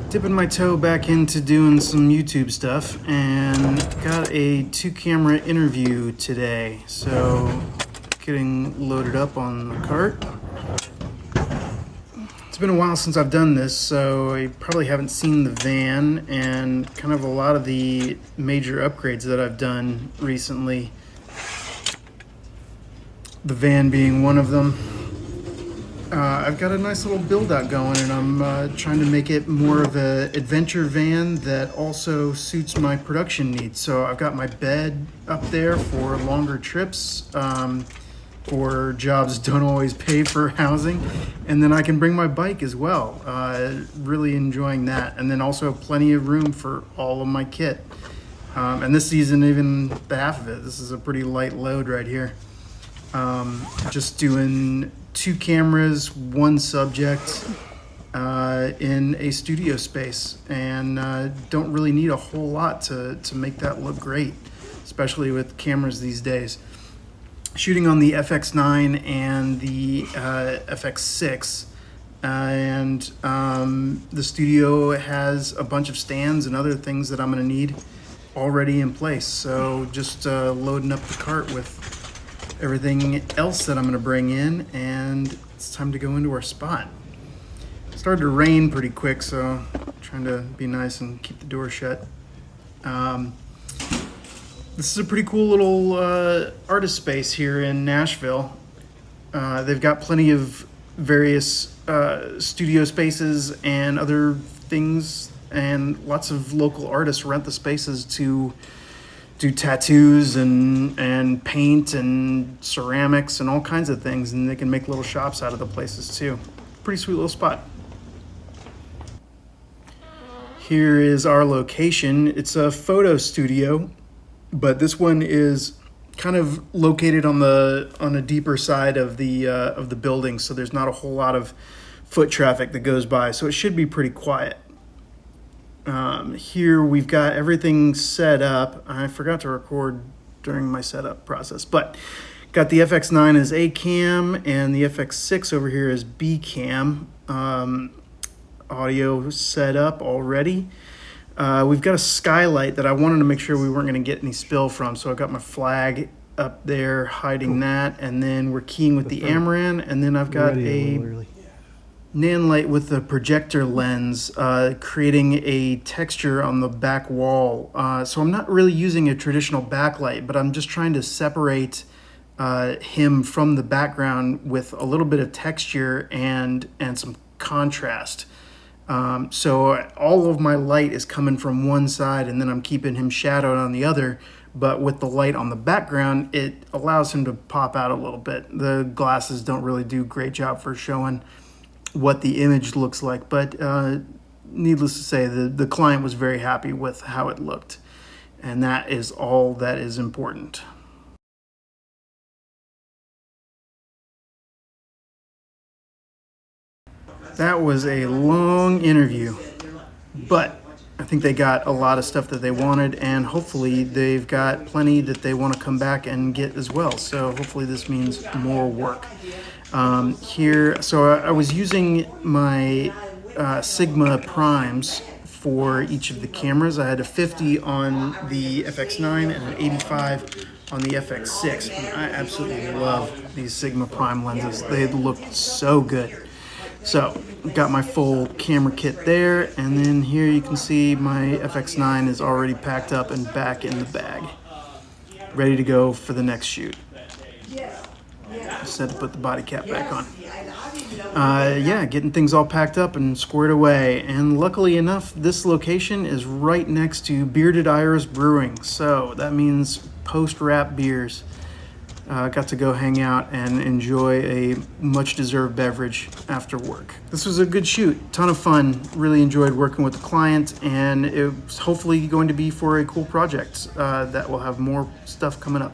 Dipping my toe back into doing some YouTube stuff and got a 2-camera interview today. So getting loaded up on the cart. It's been a while since I've done this, so I probably haven't seen the van and kind of a lot of the major upgrades that I've done recently. The van being one of them. I've got a nice little build out going, and I'm trying to make it more of an adventure van that also suits my production needs. So I've got my bed up there for longer trips or jobs don't always pay for housing, and then I can bring my bike as well. Really enjoying that, and then also plenty of room for all of my kit. And this isn't even the half of it. This is a pretty light load right here. Just doing 2 cameras, 1 subject in a studio space, and don't really need a whole lot to make that look great, especially with cameras these days. Shooting on the FX9 and the FX6, and the studio has a bunch of stands and other things that I'm going to need already in place. So just loading up the cart with everything else that I'm going to bring in, and it's time to go into our spot. It started to rain pretty quick, so I'm trying to be nice and keep the door shut. This is a pretty cool little artist space here in Nashville. They've got plenty of various studio spaces and other things, and lots of local artists rent the spaces to do tattoos and paint and ceramics and all kinds of things, and they can make little shops out of the places too. Pretty sweet little spot. Here is our location. It's a photo studio, but this one is kind of located on a deeper side of the building, so there's not a whole lot of foot traffic that goes by, so it should be pretty quiet. Here we've got everything set up. I forgot to record during my setup process, but got the FX9 as A cam and the FX6 over here as B cam. Audio set up already. We've got a skylight that I wanted to make sure we weren't going to get any spill from, so I've got my flag up there hiding that, and then we're keying with the Amaran, and then I've got a Nan light with the projector lens, creating a texture on the back wall. So I'm not really using a traditional backlight, but I'm just trying to separate him from the background with a little bit of texture and some contrast. So all of my light is coming from one side, and then I'm keeping him shadowed on the other. But with the light on the background, it allows him to pop out a little bit. The glasses don't really do a great job for showing what the image looks like, but needless to say, the client was very happy with how it looked, and that is all that is important. That was a long interview, but I think they got a lot of stuff that they wanted, and hopefully they've got plenty that they want to come back and get as well. So hopefully this means more work. Here, so I was using my Sigma primes for each of the cameras. I had a 50 on the FX9 and an 85 on the FX6. And I absolutely love these Sigma prime lenses. They look so good. So got my full camera kit there, and then here you can see my FX9 is already packed up and back in the bag, ready to go for the next shoot. Just had to put the body cap back on. Yeah, getting things all packed up and squared away. And luckily enough, this location is right next to Bearded Iris Brewing. So that means post-wrap beers. Got to go hang out and enjoy a much-deserved beverage after work. This was a good shoot, ton of fun. Really enjoyed working with the client, and it's hopefully going to be for a cool project that will have more stuff coming up.